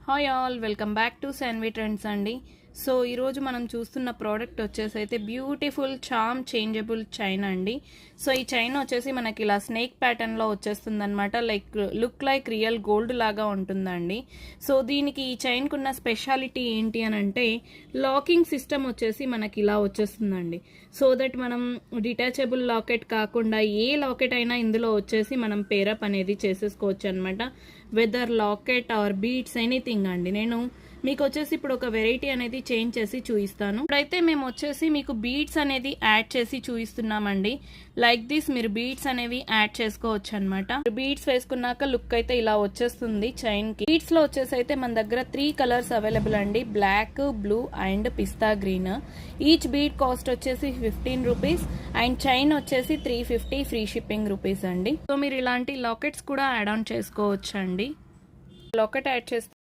Hi all, welcome back to Shanvi trends అండి. So ఈరోజు మనం చూస్తున్న ప్రోడక్ట్ వచ్చేసి అయితే బ్యూటిఫుల్ చామ్ చేంజబుల్ చైన్ అండి. సో ఈ చైన్ వచ్చేసి మనకి ఇలా స్నేక్ ప్యాటర్న్లో వచ్చేస్తుంది అనమాట. లుక్ లైక్ రియల్ గోల్డ్ లాగా ఉంటుందండి. సో దీనికి ఈ చైన్కి ఉన్న స్పెషాలిటీ ఏంటి అని అంటే లాకింగ్ సిస్టమ్ వచ్చేసి మనకి ఇలా వచ్చేస్తుందండి. సో దట్ మనం డిటాచబుల్ లాకెట్ కాకుండా ఏ లాకెట్ అయినా ఇందులో వచ్చేసి మనం పేరప్ అనేది చేసేసుకోవచ్చు అనమాట. Whether locket or beads anything అండి. నేను మీకు వచ్చేసి ఇప్పుడు ఒక వెరైటీ అనేది చేంజ్ చేసి చూపిస్తాను. ఇప్పుడైతే మేము వచ్చేసి మీకు బీడ్స్ అనేది యాడ్ చేసి చూపిస్తున్నామండి. లైక్ దిస్ మీరు బీడ్స్ అనేవి యాడ్ చేసుకోవచ్చు అనమాట. బీడ్స్ వేసుకున్నాక లుక్ అయితే ఇలా వచ్చేస్తుంది చైన్ కి. బీడ్స్ లో వచ్చేసి అయితే మన దగ్గర 3 కలర్స్ అవైలబుల్ అండి. Black, blue and pista green. Each bead cost వచ్చేసి 15 రూపీస్ అండ్ చైన్ వచ్చేసి 350 ఫ్రీ షిప్పింగ్ రూపీస్ అండి. సో మీరు ఇలాంటి లాకెట్స్ కూడా యాడ్ ఆన్ చేసుకోవచ్చు అండి. లాకెట్ యాడ్ చేస్తే